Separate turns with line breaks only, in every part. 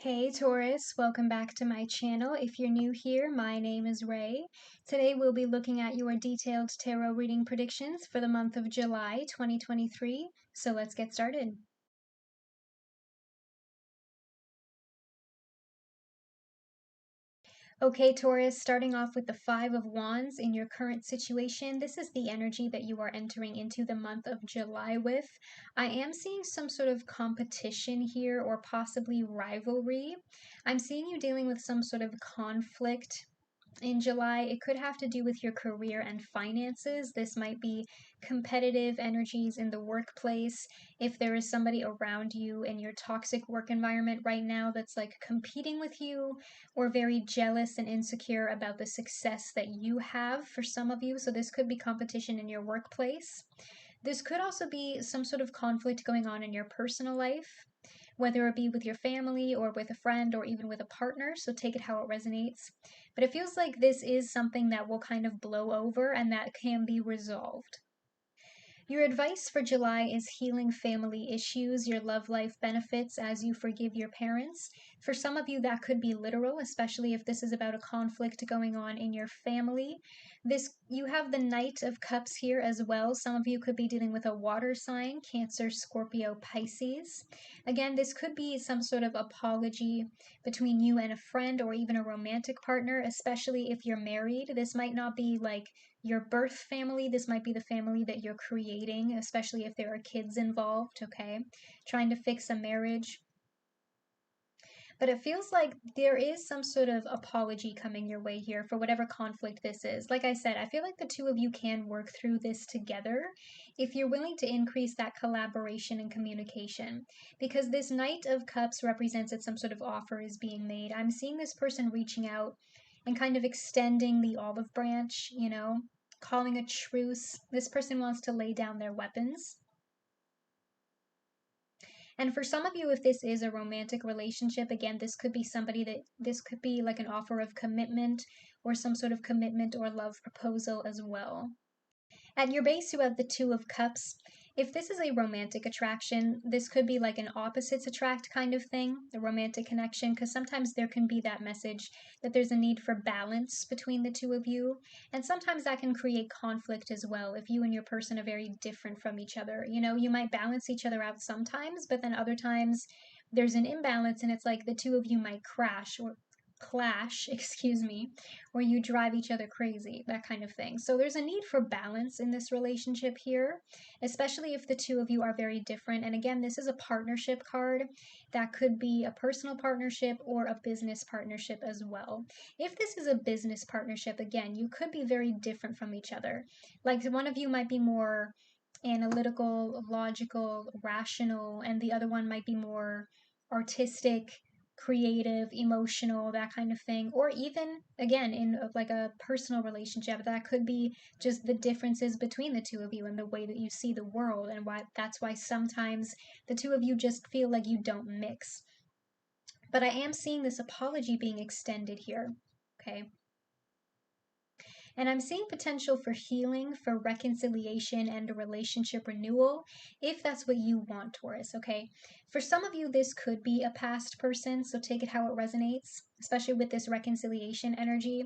Hey Taurus, welcome back to my channel. If you're new here, my name is Ray. Today we'll be looking at your detailed tarot reading predictions for the month of July 2023. So let's get started. Okay, Taurus, starting off with the Five of Wands in your current situation, this is the energy that you are entering into the month of July with. I am seeing some sort of competition here or possibly rivalry. I'm seeing you dealing with some sort of conflict in July. It could have to do with your career and finances. This might be competitive energies in the workplace. If there is somebody around you in your toxic work environment right now that's like competing with you or very jealous and insecure about the success that you have for some of you. So this could be competition in your workplace. This could also be some sort of conflict going on in your personal life, whether it be with your family or with a friend or even with a partner. So take it how it resonates. But it feels like this is something that will kind of blow over and that can be resolved. Your advice for July is healing family issues. Your love life benefits as you forgive your parents. For some of you, that could be literal, especially if this is about a conflict going on in your family. You have the Knight of Cups here as well. Some of you could be dealing with a water sign, Cancer, Scorpio, Pisces. Again, this could be some sort of apology between you and a friend or even a romantic partner, especially if you're married. This might not be like your birth family. This might be the family that you're creating, especially if there are kids involved, okay? Trying to fix a marriage. But it feels like there is some sort of apology coming your way here for whatever conflict this is. Like I said, I feel like the two of you can work through this together if you're willing to increase that collaboration and communication. Because this Knight of Cups represents that some sort of offer is being made. I'm seeing this person reaching out and kind of extending the olive branch, calling a truce. This person wants to lay down their weapons. And for some of you, if this is a romantic relationship, again, this could be like an offer of commitment or some sort of commitment or love proposal as well. At your base, you have the Two of Cups. If this is a romantic attraction, this could be like an opposites attract kind of thing, the romantic connection, because sometimes there can be that message that there's a need for balance between the two of you. And sometimes that can create conflict as well if you and your person are very different from each other. You might balance each other out sometimes, but then other times there's an imbalance and it's like the two of you might crash or clash, excuse me, where you drive each other crazy, that kind of thing. So there's a need for balance in this relationship here, especially if the two of you are very different. And again, this is a partnership card that could be a personal partnership or a business partnership as well. If this is a business partnership, again, you could be very different from each other. Like one of you might be more analytical, logical, rational, and the other one might be more artistic, creative, emotional, that kind of thing. Or even, again, in like a personal relationship, that could be just the differences between the two of you and the way that you see the world, and that's why sometimes the two of you just feel like you don't mix. But I am seeing this apology being extended here, okay? And I'm seeing potential for healing, for reconciliation, and a relationship renewal, if that's what you want, Taurus, okay? For some of you, this could be a past person, so take it how it resonates, especially with this reconciliation energy.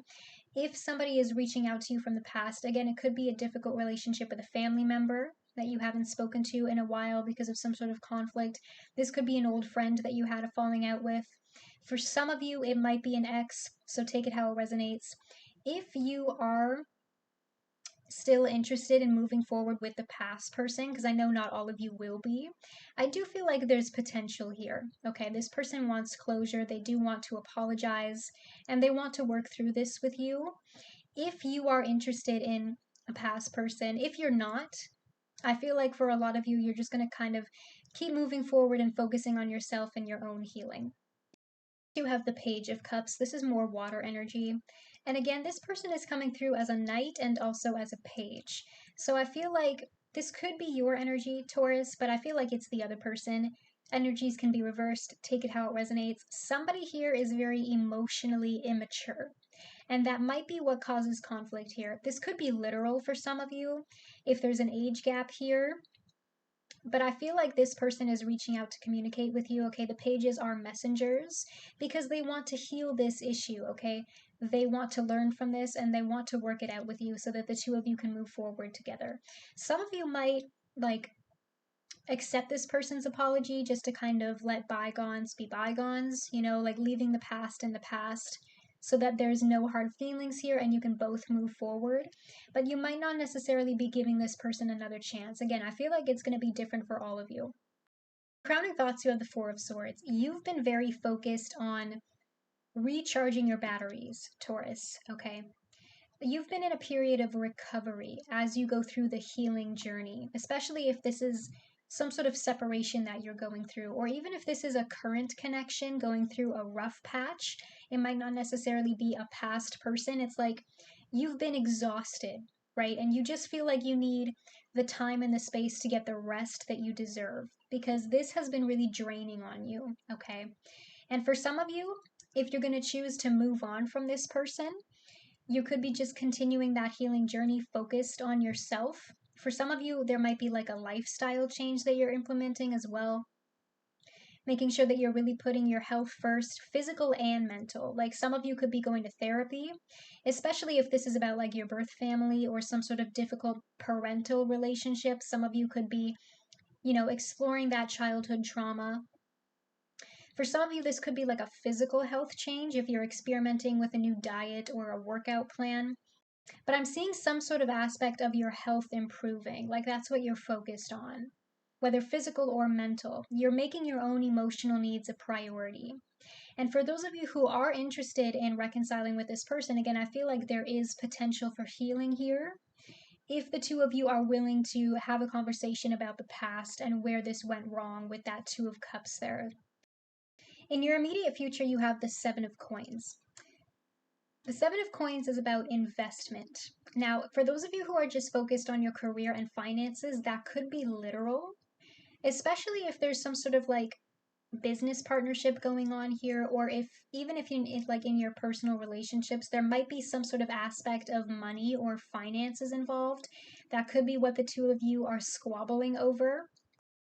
If somebody is reaching out to you from the past, again, it could be a difficult relationship with a family member that you haven't spoken to in a while because of some sort of conflict. This could be an old friend that you had a falling out with. For some of you, it might be an ex, so take it how it resonates. If you are still interested in moving forward with the past person, because I know not all of you will be, I do feel like there's potential here. Okay, this person wants closure, they do want to apologize, and they want to work through this with you. If you are interested in a past person, if you're not, I feel like for a lot of you, you're just going to kind of keep moving forward and focusing on yourself and your own healing. You have the Page of Cups. This is more water energy. And again, this person is coming through as a knight and also as a page. So I feel like this could be your energy, Taurus, but I feel like it's the other person. Energies can be reversed. Take it how it resonates. Somebody here is very emotionally immature. And that might be what causes conflict here. This could be literal for some of you. If there's an age gap here, but I feel like this person is reaching out to communicate with you, okay? The pages are messengers because they want to heal this issue, okay? They want to learn from this and they want to work it out with you so that the two of you can move forward together. Some of you might like accept this person's apology just to kind of let bygones be bygones, you know, like leaving the past in the past so that there's no hard feelings here and you can both move forward. But you might not necessarily be giving this person another chance. Again, I feel like it's going to be different for all of you. Crowning thoughts, you have the Four of Swords. You've been very focused on recharging your batteries, Taurus, okay? You've been in a period of recovery as you go through the healing journey, especially if this is some sort of separation that you're going through, or even if this is a current connection going through a rough patch. It might not necessarily be a past person. It's like you've been exhausted, right? And you just feel like you need the time and the space to get the rest that you deserve because this has been really draining on you, okay? And for some of you, if you're going to choose to move on from this person, you could be just continuing that healing journey focused on yourself. For some of you, there might be like a lifestyle change that you're implementing as well. Making sure that you're really putting your health first, physical and mental. Like some of you could be going to therapy, especially if this is about like your birth family or some sort of difficult parental relationship. Some of you could be, you know, exploring that childhood trauma. For some of you, this could be like a physical health change if you're experimenting with a new diet or a workout plan. But I'm seeing some sort of aspect of your health improving, like that's what you're focused on, whether physical or mental. You're making your own emotional needs a priority. And for those of you who are interested in reconciling with this person, again, I feel like there is potential for healing here if the two of you are willing to have a conversation about the past and where this went wrong with that Two of Cups there. In your immediate future, you have the Seven of Coins. The Seven of Coins is about investment. Now, for those of you who are just focused on your career and finances, that could be literal, especially if there's some sort of like business partnership going on here, or if even if you like in your personal relationships, there might be some sort of aspect of money or finances involved. That could be what the two of you are squabbling over.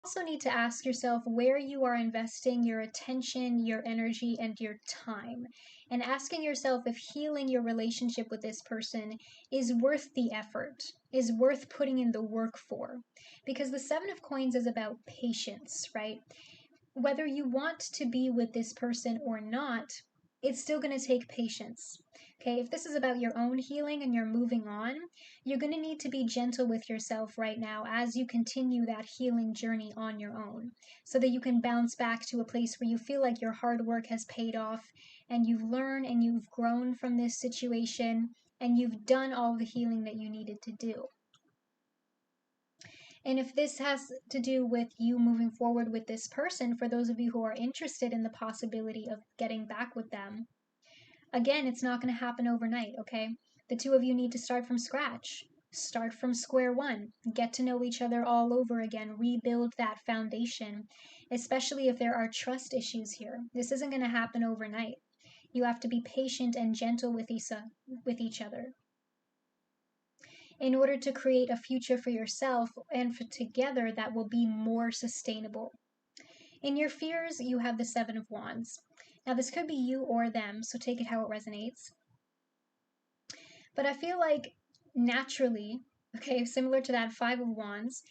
Also need to ask yourself where you are investing your attention, your energy, and your time. And asking yourself if healing your relationship with this person is worth the effort, is worth putting in the work for. Because the Seven of Coins is about patience, right? Whether you want to be with this person or not, it's still going to take patience. Okay, if this is about your own healing and you're moving on, you're going to need to be gentle with yourself right now as you continue that healing journey on your own so that you can bounce back to a place where you feel like your hard work has paid off and you've learned and you've grown from this situation and you've done all the healing that you needed to do. And if this has to do with you moving forward with this person, for those of you who are interested in the possibility of getting back with them, again, it's not going to happen overnight, okay? The two of you need to start from scratch. Start from square one. Get to know each other all over again. Rebuild that foundation, especially if there are trust issues here. This isn't going to happen overnight. You have to be patient and gentle with each other in order to create a future for yourself and for together that will be more sustainable. In your fears, you have the Seven of Wands. Now, this could be you or them, so take it how it resonates. But I feel like naturally, okay, similar to that Five of Wands,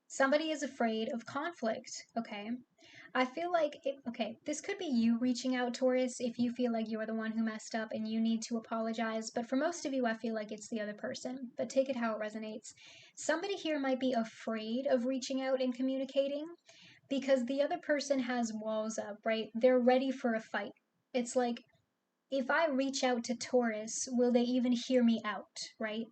somebody is afraid of conflict, okay? I feel like, this could be you reaching out, Taurus, if you feel like you're the one who messed up and you need to apologize. But for most of you, I feel like it's the other person. But take it how it resonates. Somebody here might be afraid of reaching out and communicating because the other person has walls up, right? They're ready for a fight. It's like, if I reach out to Taurus, will they even hear me out, right?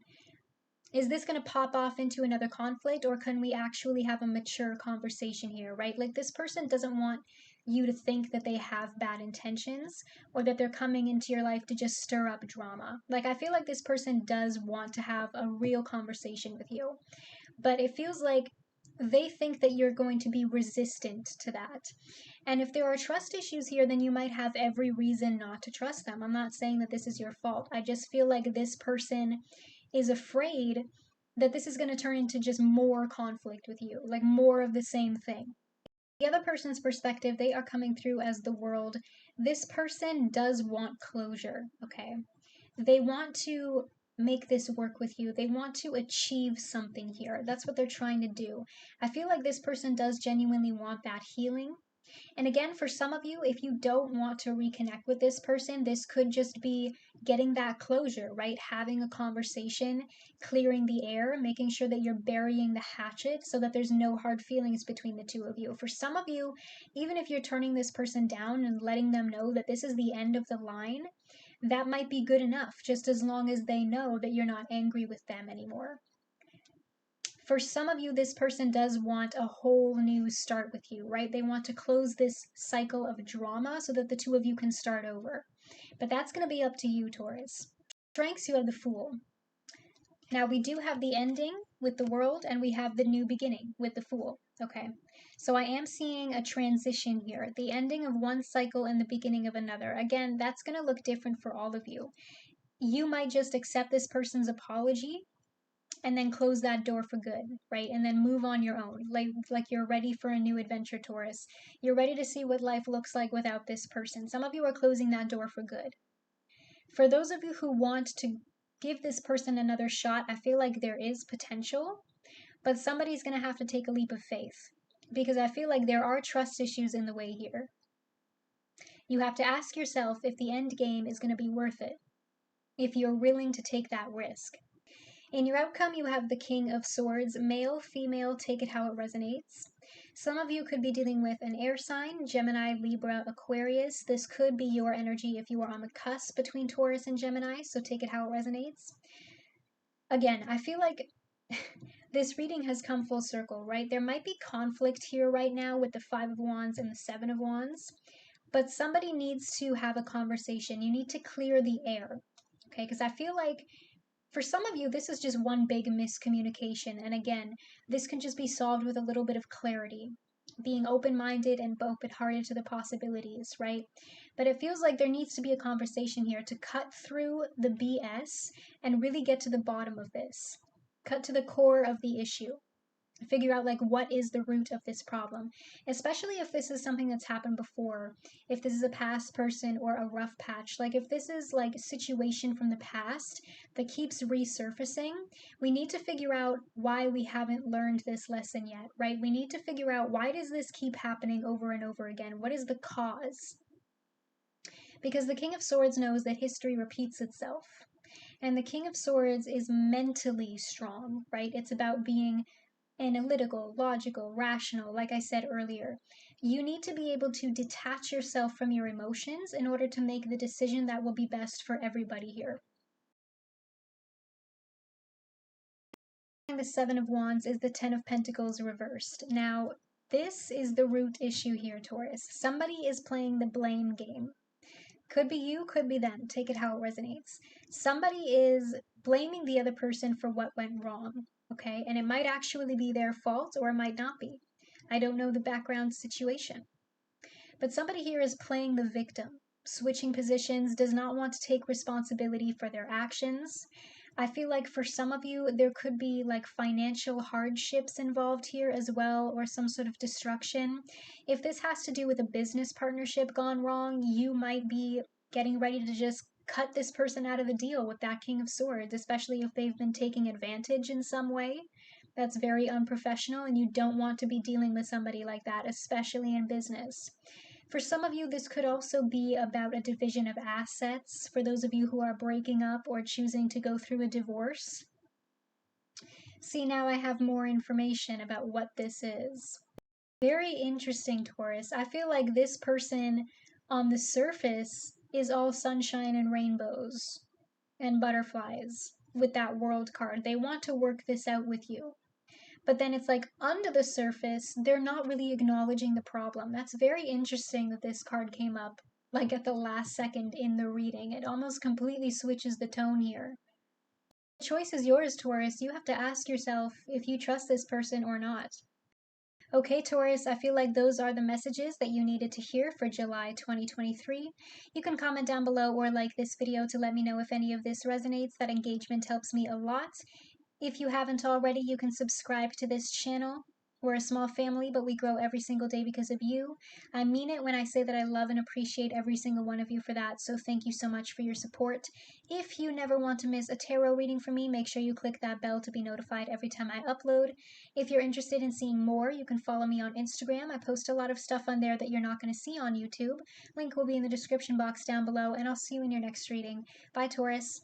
Is this going to pop off into another conflict, or can we actually have a mature conversation here, right? Like, this person doesn't want you to think that they have bad intentions or that they're coming into your life to just stir up drama. Like, I feel like this person does want to have a real conversation with you, but it feels like they think that you're going to be resistant to that. And if there are trust issues here, then you might have every reason not to trust them. I'm not saying that this is your fault. I just feel like this person is afraid that this is going to turn into just more conflict with you, like more of the same thing. The other person's perspective, they are coming through as the world. This person does want closure, okay? They want to make this work with you. They want to achieve something here. That's what they're trying to do. I feel like this person does genuinely want that healing. And again, for some of you, if you don't want to reconnect with this person, this could just be getting that closure, right? Having a conversation, clearing the air, making sure that you're burying the hatchet so that there's no hard feelings between the two of you. For some of you, even if you're turning this person down and letting them know that this is the end of the line, that might be good enough, just as long as they know that you're not angry with them anymore. For some of you, this person does want a whole new start with you, right? They want to close this cycle of drama so that the two of you can start over. But that's going to be up to you, Taurus. Strengths, you have the Fool. Now, we do have the ending with the World, and we have the new beginning with the Fool, okay? So I am seeing a transition here, the ending of one cycle and the beginning of another. Again, that's going to look different for all of you. You might just accept this person's apology and then close that door for good, right? And then move on your own. Like you're ready for a new adventure, Taurus. You're ready to see what life looks like without this person. Some of you are closing that door for good. For those of you who want to give this person another shot, I feel like there is potential, but somebody's going to have to take a leap of faith because I feel like there are trust issues in the way here. You have to ask yourself if the end game is going to be worth it, if you're willing to take that risk. In your outcome, you have the King of Swords, male, female, take it how it resonates. Some of you could be dealing with an air sign, Gemini, Libra, Aquarius. This could be your energy if you are on the cusp between Taurus and Gemini, so take it how it resonates. Again, I feel like this reading has come full circle, right? There might be conflict here right now with the Five of Wands and the Seven of Wands, but somebody needs to have a conversation. You need to clear the air, okay? Because I feel like for some of you, this is just one big miscommunication. And again, this can just be solved with a little bit of clarity, being open-minded and open-hearted to the possibilities, right? But it feels like there needs to be a conversation here to cut through the BS and really get to the bottom of this. Cut to the core of the issue. Figure out like what is the root of this problem, especially if this is something that's happened before, if this is a past person or a rough patch, like if this is like a situation from the past that keeps resurfacing, we need to figure out why we haven't learned this lesson yet, right? We need to figure out why does this keep happening over and over again? What is the cause? Because the King of Swords knows that history repeats itself. And the King of Swords is mentally strong, right? It's about being analytical, logical, rational, like I said earlier. You need to be able to detach yourself from your emotions in order to make the decision that will be best for everybody here. The Seven of Wands is the Ten of Pentacles reversed. Now, this is the root issue here, Taurus. Somebody is playing the blame game. Could be you, could be them. Take it how it resonates. Somebody is blaming the other person for what went wrong. Okay, and it might actually be their fault or it might not be. I don't know the background situation. But somebody here is playing the victim, switching positions, does not want to take responsibility for their actions. I feel like for some of you, there could be like financial hardships involved here as well, or some sort of destruction. If this has to do with a business partnership gone wrong, you might be getting ready to just cut this person out of the deal with that King of Swords, especially if they've been taking advantage in some way. That's very unprofessional, and you don't want to be dealing with somebody like that, especially in business. For some of you, this could also be about a division of assets, for those of you who are breaking up or choosing to go through a divorce. See, now I have more information about what this is. Very interesting, Taurus. I feel like this person on the surface is all sunshine and rainbows and butterflies with that World card. They want to work this out with you. But then it's like under the surface, they're not really acknowledging the problem. That's very interesting that this card came up like at the last second in the reading. It almost completely switches the tone here. The choice is yours, Taurus. You have to ask yourself if you trust this person or not. Okay, Taurus, I feel like those are the messages that you needed to hear for July 2023. You can comment down below or like this video to let me know if any of this resonates. That engagement helps me a lot. If you haven't already, you can subscribe to this channel. We're a small family, but we grow every single day because of you. I mean it when I say that I love and appreciate every single one of you for that, so thank you so much for your support. If you never want to miss a tarot reading from me, make sure you click that bell to be notified every time I upload. If you're interested in seeing more, you can follow me on Instagram. I post a lot of stuff on there that you're not going to see on YouTube. Link will be in the description box down below, and I'll see you in your next reading. Bye, Taurus.